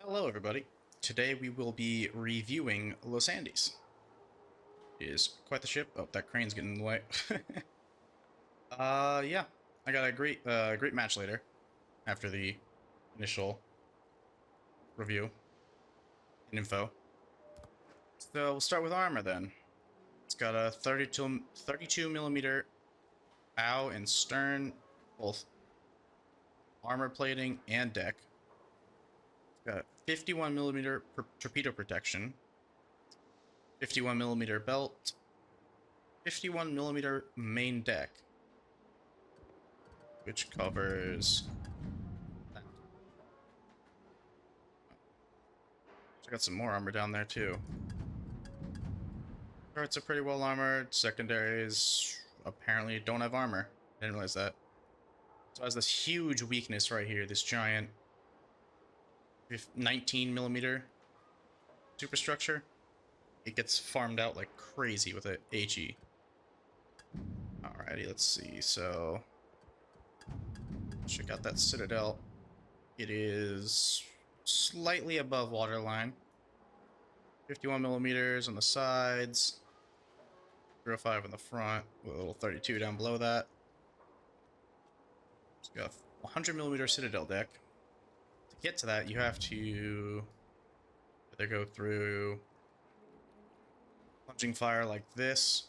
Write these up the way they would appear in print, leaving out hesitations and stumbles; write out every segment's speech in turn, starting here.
Hello, everybody. Today we will be reviewing Los Andes. It is quite the ship. Oh, that crane's getting in the way. Yeah. I got a great match later after the initial review and info. So we'll start with armor then. It's got a 32 millimeter bow and stern, both armor plating and deck. It's got 51 millimeter torpedo protection, 51 millimeter belt, 51 millimeter main deck, which covers that. I got some more armor down there too. Turrets are pretty well armored. Secondaries apparently don't have armor. I didn't realize that. So it has this huge weakness right here, this giant 19 millimeter superstructure. It gets farmed out like crazy with a HE. Alrighty, let's see. So check out that Citadel. It is slightly above waterline. 51 millimeters on the sides. 0.5 on the front, with a little 32 down below that. So you got a 100 millimeter Citadel deck. To get to that, you have to either go through plunging fire like this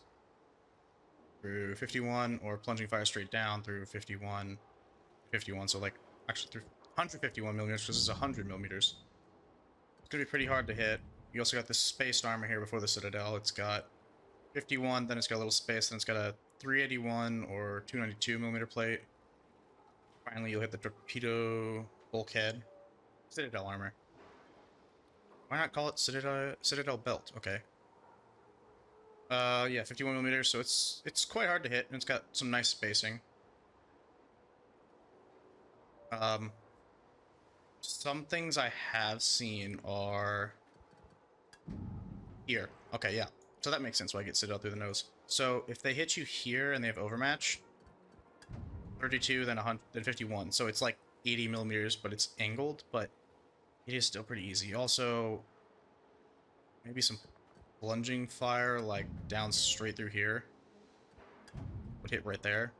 through 51, or plunging fire straight down through 51, so like actually through 151 millimeters, because it's 100 millimeters. It's gonna be pretty hard to hit. You also got this spaced armor here before the Citadel. It's got 51, then it's got a little space, then it's got a 381 or 292 millimeter plate. Finally, you'll hit the torpedo bulkhead. Citadel armor. Why not call it Citadel belt? Okay. Yeah, 51 millimeters, so it's quite hard to hit, and it's got some nice spacing. Some things I have seen are here. Okay, yeah. So that makes sense why I get Citadel through the nose. So if they hit you here and they have overmatch, 32, then 100, then 51. So it's like 80 millimeters, but it's angled, but it is still pretty easy. Also, maybe some plunging fire, like down straight through here, would hit right there.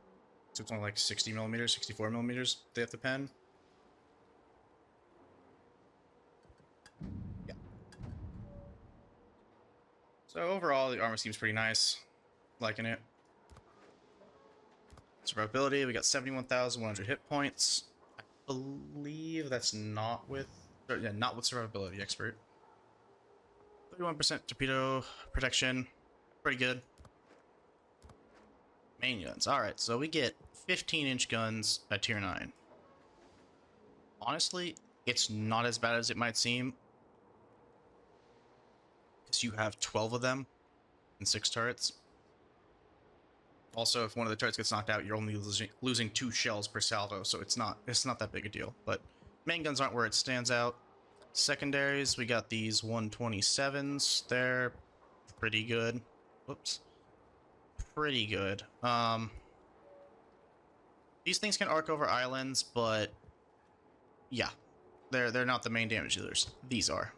So it's only like 60 millimeters, 64 millimeters they have to pen. Yeah. So overall, the armor seems pretty nice. Liking it. Survivability, we got 71,100 hit points. I believe that's not with... yeah, not with survivability expert. 31% torpedo protection. Pretty good. Main guns. Alright, so we get 15-inch guns at tier 9. Honestly, it's not as bad as it might seem, because you have 12 of them and 6 turrets. Also, if one of the turrets gets knocked out, you're only losing 2 shells per salvo, so it's not that big a deal. But main guns aren't where it stands out. Secondaries, we got these 127s. They're pretty good. Whoops. Pretty good. These things can arc over islands, but yeah, they're not the main damage dealers. These are.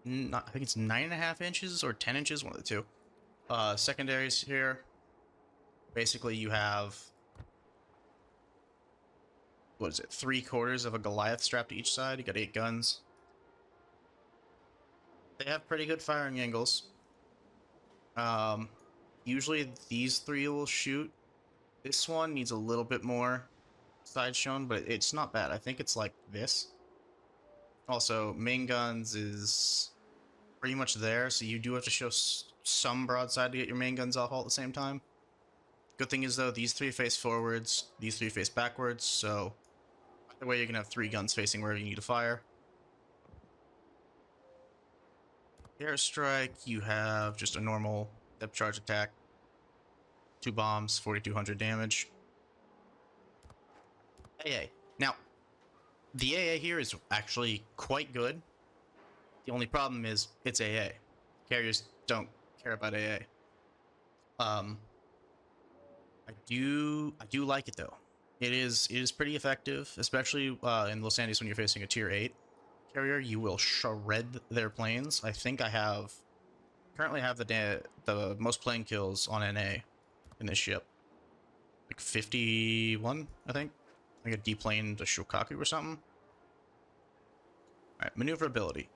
I think it's 9.5 inches or 10 inches, one of the two. Secondaries here. Basically, you have, what is it, 3/4 of a Goliath strapped to each side. You got 8 guns. They have pretty good firing angles. Usually these 3 will shoot. This one needs a little bit more side shown, but it's not bad. I think it's like this. Also, main guns is pretty much there, so you do have to show some broadside to get your main guns off all at the same time. Good thing is, though, these 3 face forwards, these 3 face backwards, so either way you're going to have 3 guns facing wherever you need to fire. Airstrike, you have just a normal depth charge attack. 2 bombs, 4,200 damage. AA. Now, the AA here is actually quite good. The only problem is it's AA. Carriers don't care about AA. I do like it though. It is pretty effective, especially in Los Andes when you're facing a tier 8. carrier, you will shred their planes. I think I currently have the most plane kills on NA in this ship. Like 51, I think. I think I deplaned a Shokaku or something. Alright, maneuverability.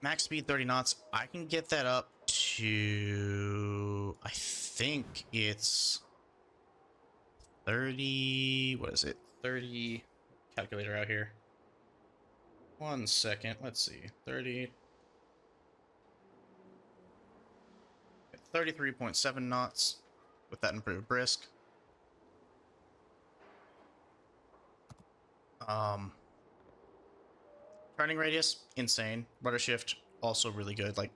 Max speed 30 knots. I can get that up to... I think it's 30... What is it? 30... Calculator out here. 1 second. Let's see. 30... 33.7 knots with that improved brisk. Turning radius, insane. Rudder shift, also really good. Like,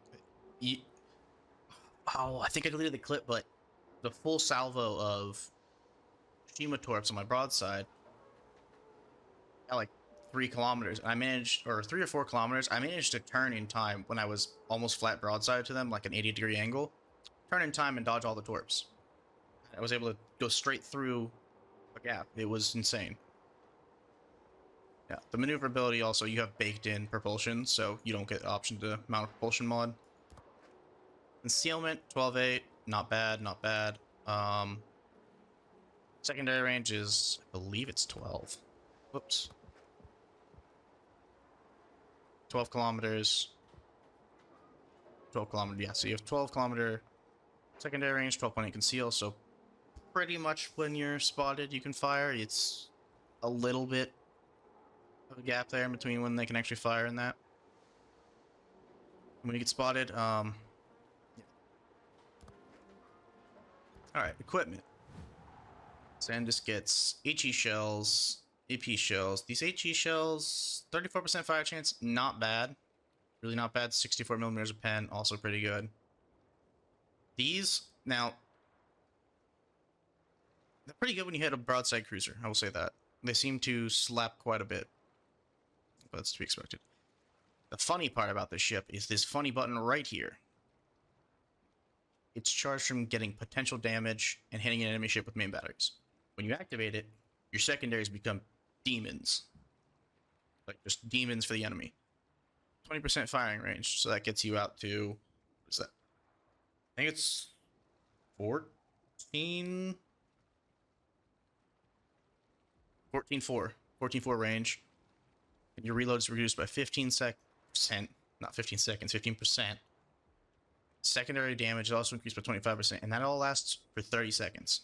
I think I deleted the clip, but the full salvo of Shima torps on my broadside at like 3 kilometers. I managed, or 3 or 4 kilometers, I managed to turn in time when I was almost flat broadside to them, like an 80-degree angle. Turn in time and dodge all the torps. I was able to go straight through a gap. It was insane. Yeah, the maneuverability also, you have baked in propulsion, so you don't get the option to mount a propulsion mod. Concealment, 12.8, not bad, not bad. Secondary range is, I believe it's 12. Whoops. 12 kilometers. 12 kilometer, yeah, so you have 12 kilometer secondary range, 12.8 conceal, so pretty much when you're spotted you can fire. It's a little bit of a gap there in between when they can actually fire in that. When you get spotted, yeah. Alright, equipment. Sandus gets HE shells, AP shells. These HE shells, 34% fire chance, not bad. Really not bad. 64 millimeters of pen, also pretty good. These, now, they're pretty good when you hit a broadside cruiser, I will say that. They seem to slap quite a bit. But that's to be expected. The funny part about this ship is this funny button right here. It's charged from getting potential damage and hitting an enemy ship with main batteries. When you activate it, your secondaries become demons. Like, just demons for the enemy. 20% firing range, so that gets you out to... What is that? I think it's 14... 14.4. 14.4 range. And your reload is reduced by 15%. Not 15 seconds, 15%. Secondary damage is also increased by 25%, and that all lasts for 30 seconds.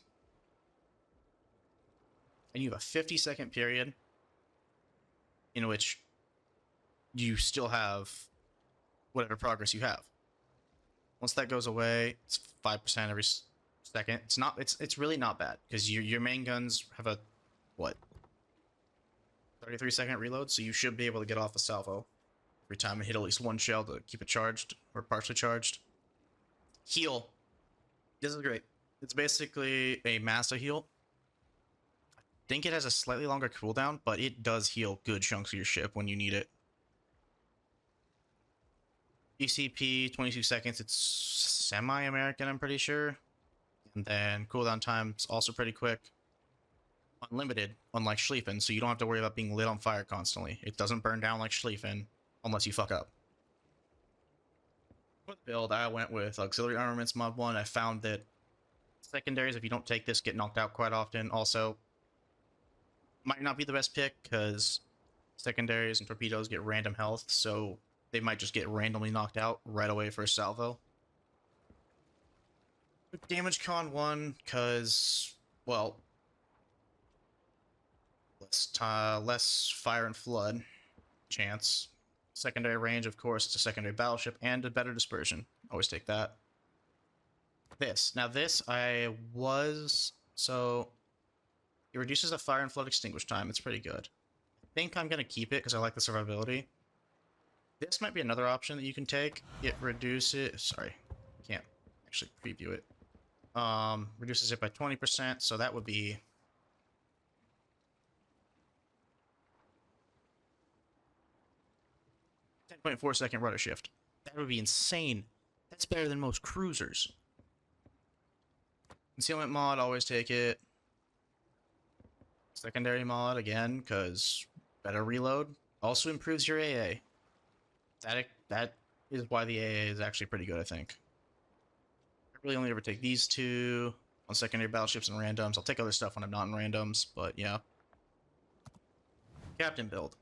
And you have a 50-second period in which you still have whatever progress you have. Once that goes away, it's 5% every second. It's really not bad because your main guns have a what? 33-second reload, so you should be able to get off a salvo every time and hit at least one shell to keep it charged or partially charged. Heal. This is great. It's basically a Massa heal. I think it has a slightly longer cooldown, but it does heal good chunks of your ship when you need it. ECP, 22 seconds. It's semi-American, I'm pretty sure. And then cooldown time's also pretty quick. Unlimited, unlike Schlieffen, so you don't have to worry about being lit on fire constantly. It doesn't burn down like Schlieffen, unless you fuck up. For the build, I went with Auxiliary Armaments Mod 1. I found that secondaries, if you don't take this, get knocked out quite often. Also, might not be the best pick, because secondaries and torpedoes get random health, so they might just get randomly knocked out right away for a salvo. Damage con 1, because, well... less fire and flood chance. Secondary range, of course, it's a secondary battleship and a better dispersion. Always take that. Now this, so it reduces the fire and flood extinguish time. It's pretty good. I think I'm going to keep it because I like the survivability. This might be another option that you can take. It reduces, sorry, can't actually preview it. Reduces it by 20%, so that would be 10.4 second rudder shift. That would be insane. That's better than most cruisers. Concealment mod, always take it. Secondary mod, again, because better reload. Also improves your AA. That is why the AA is actually pretty good, I think. I really only ever take these two on secondary battleships and randoms. I'll take other stuff when I'm not in randoms, but yeah. Captain build.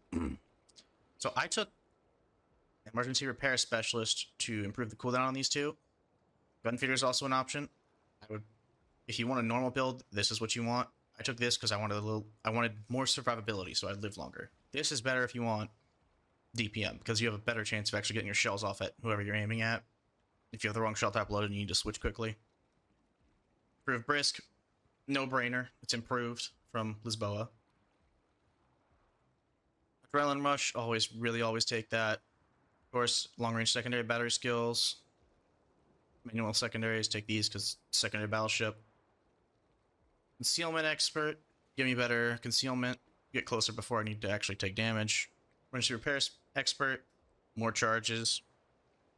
So I took emergency repair specialist to improve the cooldown on these two. Gun feeder is also an option. If you want a normal build, this is what you want. I took this because I wanted more survivability, so I'd live longer. This is better if you want DPM, because you have a better chance of actually getting your shells off at whoever you're aiming at. If you have the wrong shell type loaded, you need to switch quickly. Improve Brisk, no-brainer. It's improved from Lisboa. Adrenaline Rush, always take that. Of course, long-range secondary battery skills. Manual secondaries, take these because secondary battleship. Concealment Expert, give me better concealment. Get closer before I need to actually take damage. Emergency Repair Expert, more charges,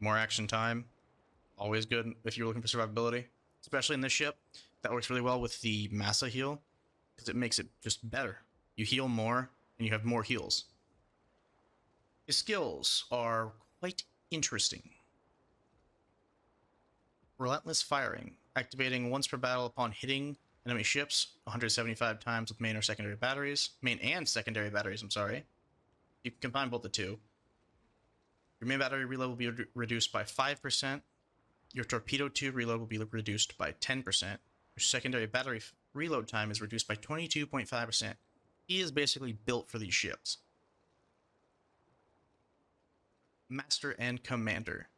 more action time. Always good if you're looking for survivability, especially in this ship. That works really well with the Massa heal because it makes it just better. You heal more and you have more heals. His skills are quite interesting. Relentless Firing, activating once per battle upon hitting enemy ships 175 times with main or secondary batteries. Main and secondary batteries, I'm sorry. You can combine both the two. Your main battery reload will be reduced by 5%. Your torpedo tube reload will be reduced by 10%. Your secondary battery reload time is reduced by 22.5%. He is basically built for these ships. Master and Commander.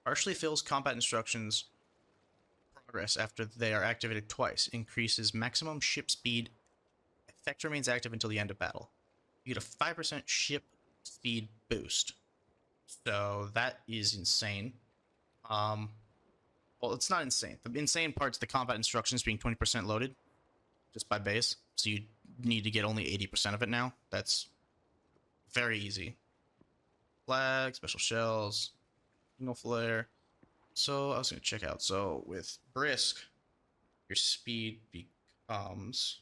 Partially fills combat instructions progress after they are activated twice. Increases maximum ship speed. Effect remains active until the end of battle. You get a 5% ship speed boost. So that is insane. Well, it's not insane. The insane part's the combat instructions being 20% loaded just by base. So you need to get only 80% of it now. That's very easy. Flag, special shells, single flare. So I was going to check out. So with Brisk, your speed becomes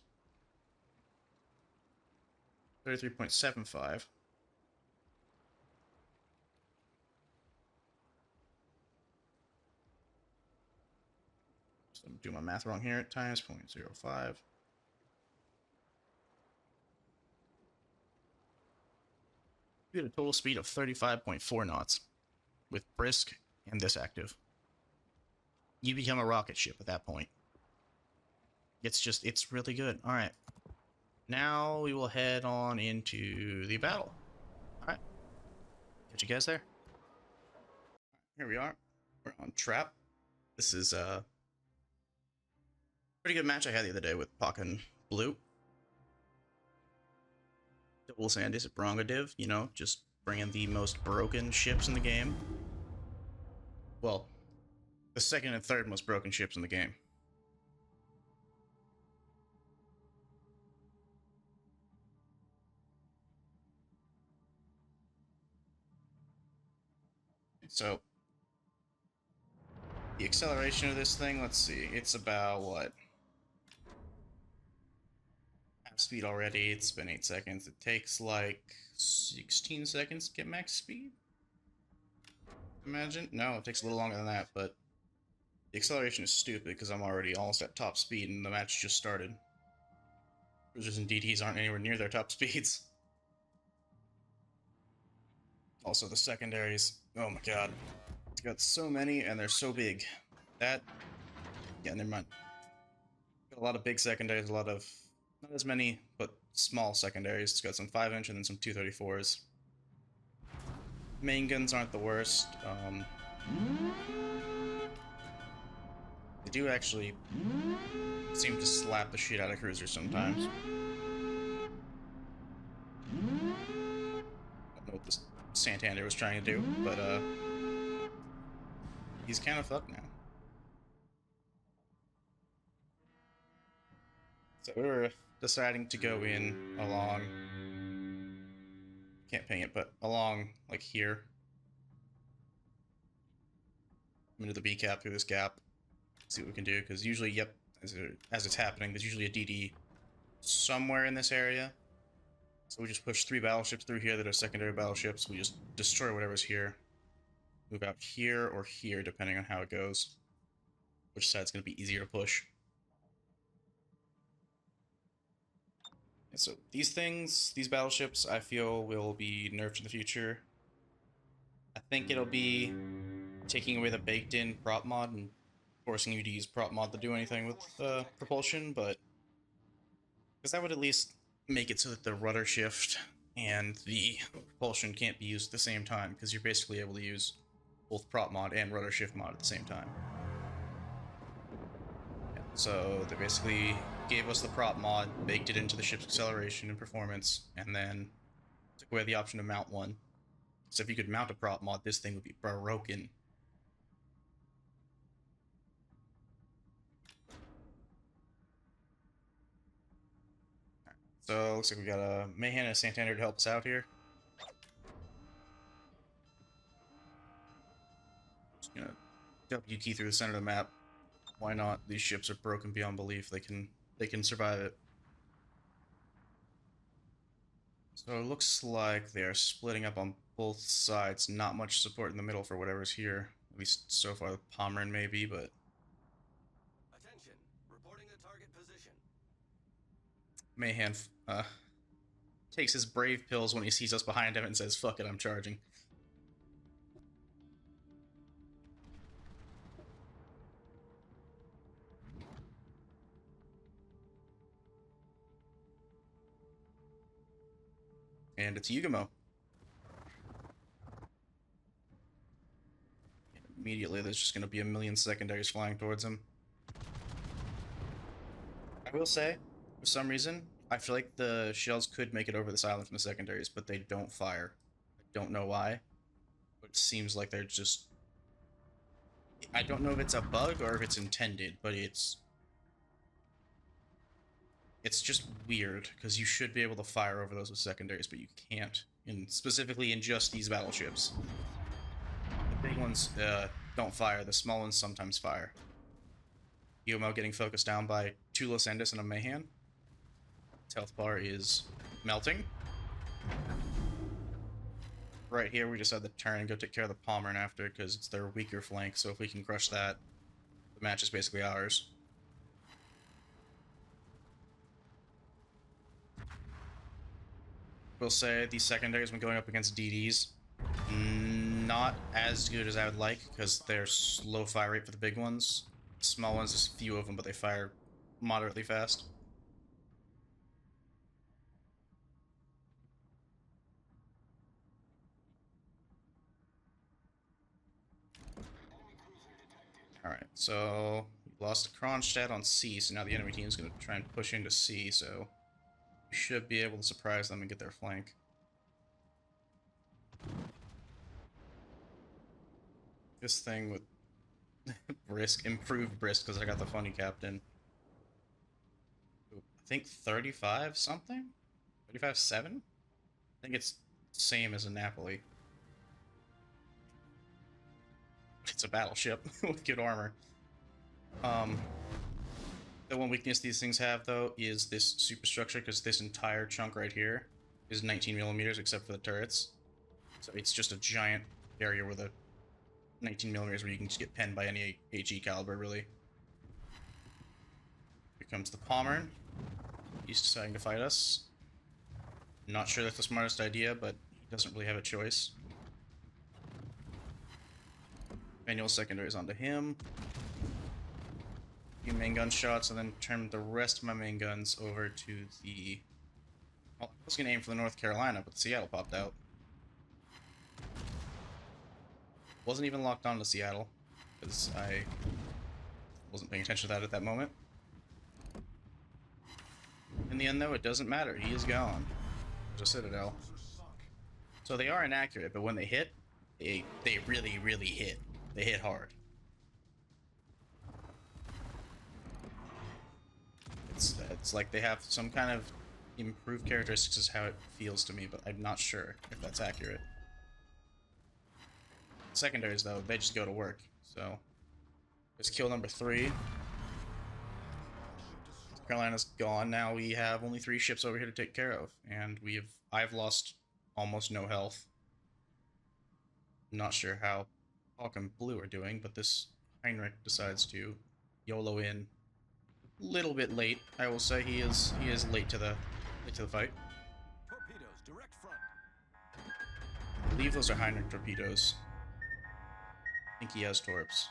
33.75. So I'm doing my math wrong here. Times 0.05. You get a total speed of 35.4 knots with Brisk and this active. You become a rocket ship at that point. It's really good. All right. Now we will head on into the battle. All right. Catch you guys there. Here we are. We're on Trap. This is a pretty good match I had the other day with Pak and Blue. Double Sandys at Brongadiv, you know, just bringing the most broken ships in the game. Well, the second and third most broken ships in the game. So, the acceleration of this thing, let's see, it's about what? Half speed already, it's been 8 seconds. It takes like 16 seconds to get max speed? Imagine? No, it takes a little longer than that, but the acceleration is stupid because I'm already almost at top speed and the match just started. Cruisers and DTs aren't anywhere near their top speeds. Also, the secondaries. Oh my god. It's got so many and they're so big. That. Yeah, never mind. Got a lot of big secondaries, a lot of. Not as many, but small secondaries. It's got some 5-inch and then some 234s. Main guns aren't the worst. They do actually seem to slap the shit out of cruisers sometimes. I don't know what this Santander was trying to do, but he's kind of fucked now. So we were deciding to go in along, can't ping it, but along like here. Into the B cap through this gap. See what we can do, because usually, yep, as it's happening, there's usually a DD somewhere in this area. So we just push 3 battleships through here that are secondary battleships. We just destroy whatever's here. Move out here or here, depending on how it goes. Which side's going to be easier to push. And so these things, these battleships, I feel will be nerfed in the future. I think it'll be taking away the baked-in prop mod and forcing you to use prop mod to do anything with propulsion, but because that would at least make it so that the rudder shift and the propulsion can't be used at the same time, because you're basically able to use both prop mod and rudder shift mod at the same time. Yeah, so they basically gave us the prop mod, baked it into the ship's acceleration and performance, and then took away the option to mount one. So if you could mount a prop mod, this thing would be broken. So looks like we got a Mayhan and a Santander to help us out here. Just gonna W key through the center of the map. Why not? These ships are broken beyond belief. They can survive it. So it looks like they're splitting up on both sides. Not much support in the middle for whatever's here. At least so far, Pomeran maybe, but Attention, reporting a target position. Mayhan takes his brave pills when he sees us behind him and says, "Fuck it, I'm charging." And it's Yugamo. And immediately, there's just going to be a million secondaries flying towards him. I will say, for some reason, I feel like the shells could make it over this island from the secondaries, but they don't fire. I don't know why, but it seems like they're just... I don't know if it's a bug or if it's intended, but it's just weird, because you should be able to fire over those with secondaries, but you can't, specifically in just these battleships. The big ones don't fire, the small ones sometimes fire. Yomo getting focused down by 2 Los Andes and a Mayhan. His health bar is melting. Right here, we just had to turn and go take care of the Pomeran after, because it's their weaker flank, so if we can crush that, the match is basically ours. Will say these secondaries when going up against DDs, not as good as I would like, because they're slow fire rate for the big ones. Small ones, there's a few of them, but they fire moderately fast. Alright, so we lost Kronstadt on C, so now the enemy team is going to try and push into C, so we should be able to surprise them and get their flank. This thing with Brisk, improved Brisk, because I got the funny captain. I think 35 something? 35-7? I think it's same as a Napoli. It's a battleship with good armor. The one weakness these things have, though, is this superstructure, because this entire chunk right here is 19 millimeters, except for the turrets. So it's just a giant area where the 19 millimeters where you can just get penned by any HE caliber, really. Here comes the Pomeran. He's deciding to fight us. Not sure that's the smartest idea, but he doesn't really have a choice. Manual secondaries onto him. A few main gun shots, and then turn the rest of my main guns over to the... Well, I was going to aim for the North Carolina, but Seattle popped out. Wasn't even locked on to Seattle, because I wasn't paying attention to that at that moment. In the end, though, it doesn't matter. He is gone. There's a Citadel. So they are inaccurate, but when they hit, they really, really hit. They hit hard. It's like they have some kind of improved characteristics is how it feels to me, but I'm not sure if that's accurate. Secondaries, though, they just go to work. So, there's kill number 3. Carolina's gone. Now we have only 3 ships over here to take care of, and I've lost almost no health. Not sure how Hawk and Blue are doing, but this Heinrich decides to YOLO in a little bit late. I will say he is late to the fight. Torpedoes, direct front. I believe those are Heinrich torpedoes. I think he has torps.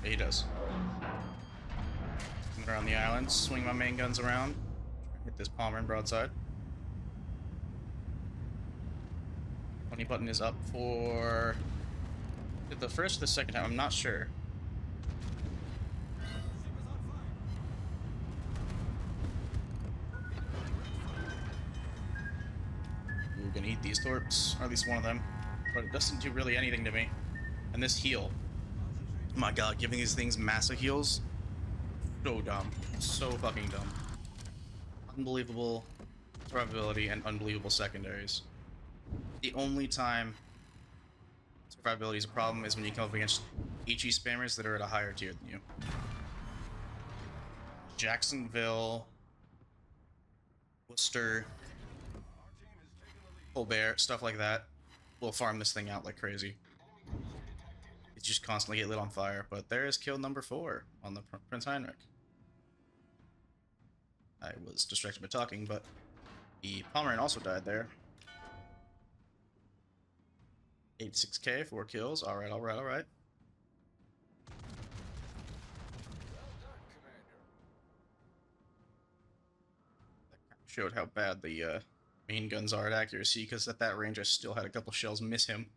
Yeah, he does. I'm around the island, swing my main guns around, hit this Palmer and broadside. Funny button is up for the first or the second time, I'm not sure. We're gonna eat these torps, or at least one of them, but it doesn't do really anything to me. And this heal, oh my god, giving these things massive heals, so dumb, so fucking dumb. Unbelievable survivability and unbelievable secondaries. The only time survivability is a problem is when you come up against HE spammers that are at a higher tier than you. Jacksonville, Worcester, Colbert, stuff like that will farm this thing out like crazy. It's just constantly get lit on fire, but there is kill number 4 on the Prince Heinrich. I was distracted by talking, but the Pomeranian also died there. 86k, 4 kills. Alright, alright, alright. Showed how bad the main guns are at accuracy, because at that range I still had a couple shells miss him.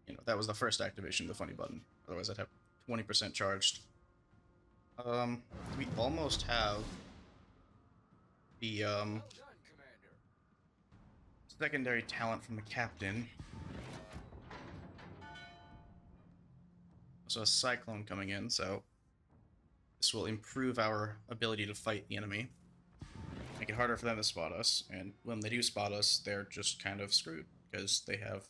You know, that was the first activation of the funny button. Otherwise I'd have 20% charged. We almost have the secondary talent from the captain. So a cyclone coming in, so this will improve our ability to fight the enemy, make it harder for them to spot us, and when they do spot us, they're just kind of screwed because they have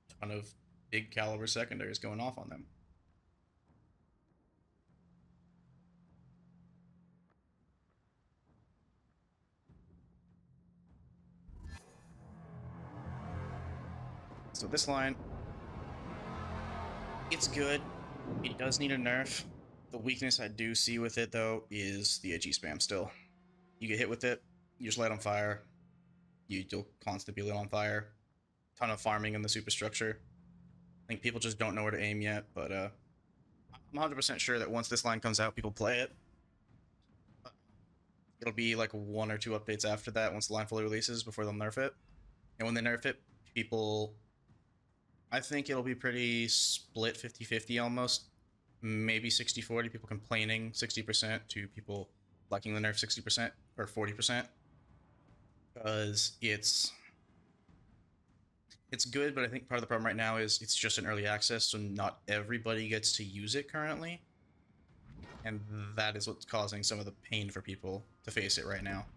a ton of big caliber secondaries going off on them. So this line, it's good. It does need a nerf. The weakness I do see with it, though, is the HE spam still. You get hit with it, you just light on fire. You'll constantly be lit on fire. Ton of farming in the superstructure. I think people just don't know where to aim yet, but I'm 100% sure that once this line comes out, people play it. It'll be like 1 or 2 updates after that once the line fully releases before they'll nerf it. And when they nerf it, people... I think it'll be pretty split 50-50 almost. Maybe 60-40, people complaining 60% to people liking the nerf 60% or 40%. Because it's good, but I think part of the problem right now is it's just an early access, so not everybody gets to use it currently. And that is what's causing some of the pain for people to face it right now.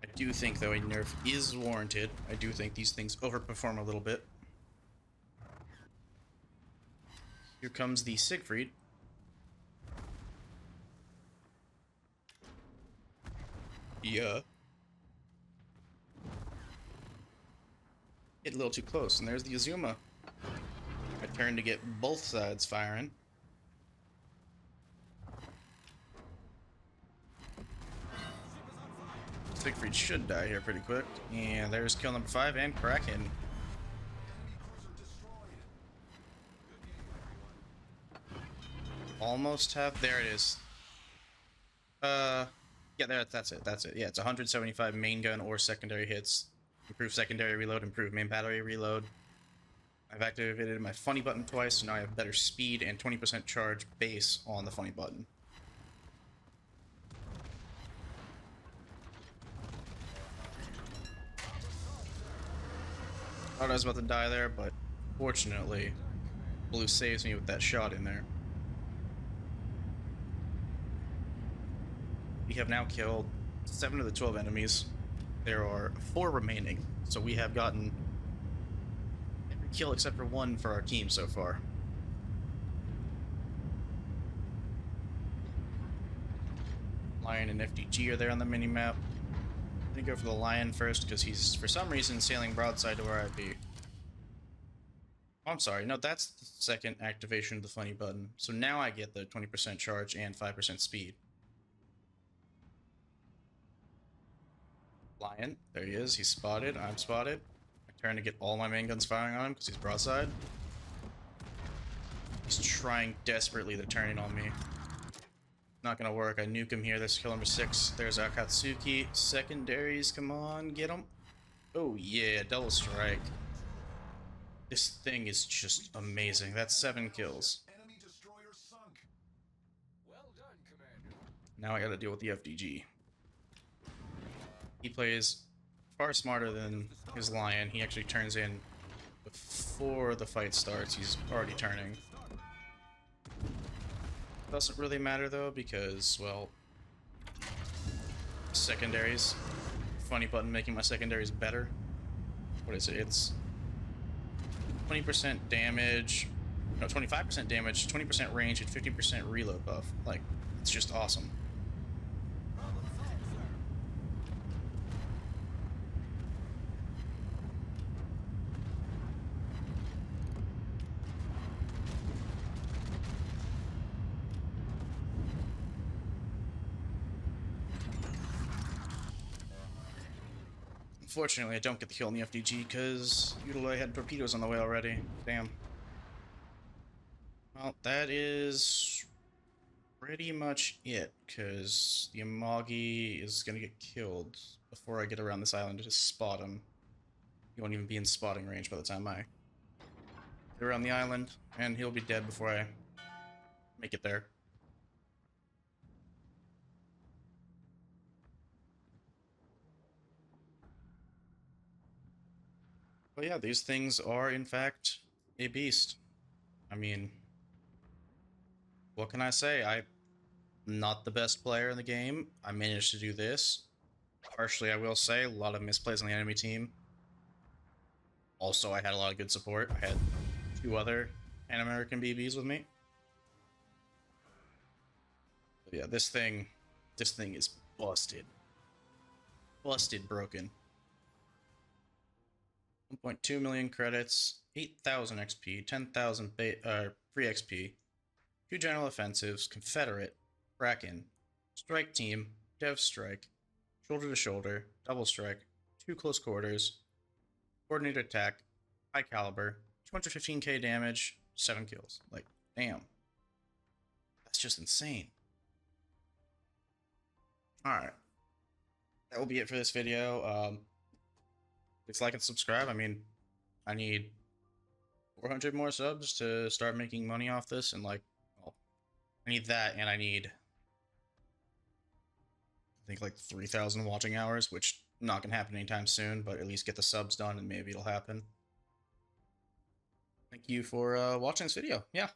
I do think, though, a nerf is warranted. I do think these things overperform a little bit. Here comes the Siegfried. Yeah. Get a little too close, and there's the Azuma. I turn to get both sides firing. Siegfried should die here pretty quick. And there's kill number 5 and Kraken. Almost have. There it is. Yeah, that's it. That's it. Yeah, it's 175 main gun or secondary hits. Improve secondary reload, improve main battery reload. I've activated my funny button twice, so now I have better speed and 20% charge base on the funny button. Thought I was about to die there, but fortunately, Blue saves me with that shot in there. We have now killed 7 of the 12 enemies. There are 4 remaining, so we have gotten every kill except for 1 for our team so far. Lion and FDG are there on the minimap. I'm gonna go for the Lion first because he's, for some reason, sailing broadside to where I'd be. Oh, I'm sorry, no, that's the second activation of the funny button. So now I get the 20% charge and 5% speed. Lion, there he is, he's spotted, I'm spotted. I turn to get all my main guns firing on him because he's broadside. He's trying desperately to turn it on me. Not gonna work. I nuke him here. There's kill number 6. There's Akatsuki. Secondaries, come on, get him. Oh yeah, double strike. This thing is just amazing. That's 7 kills. Enemy destroyer sunk. Well done, Commander. Now I gotta deal with the FDG. He plays far smarter than his Lion. He actually turns in before the fight starts. He's already turning. Doesn't really matter though because, well, secondaries. Funny button making my secondaries better. What is it? It's 20% damage, no, 25% damage, 20% range, and 50% reload buff. Like, it's just awesome. Problem solved, sir. Unfortunately, I don't get the kill on the FDG because Utilay had torpedoes on the way already. Damn. Well, that is pretty much it, because the Amagi is going to get killed before I get around this island to just spot him. He won't even be in spotting range by the time I get around the island, and he'll be dead before I make it there. But yeah, these things are, in fact, a beast. I mean, what can I say? I'm not the best player in the game. I managed to do this. Partially, I will say, a lot of misplays on the enemy team. Also, I had a lot of good support. I had 2 other Pan American BBs with me. But yeah, this thing is busted. Busted broken. 1.2 million credits, 8,000 XP, 10,000 free XP, 2 general offensives, Confederate, Bracken, Strike Team, Dev Strike, Shoulder to Shoulder, Double Strike, 2 close quarters, coordinated attack, high caliber, 215k damage, 7 kills. Like, damn. That's just insane. Alright. That will be it for this video. Please like and subscribe. I mean, I need 400 more subs to start making money off this, and like, well, I need that, and I need, I think, like 3,000 watching hours, which not gonna happen anytime soon, but at least get the subs done and maybe it'll happen. Thank you for watching this video. Yeah.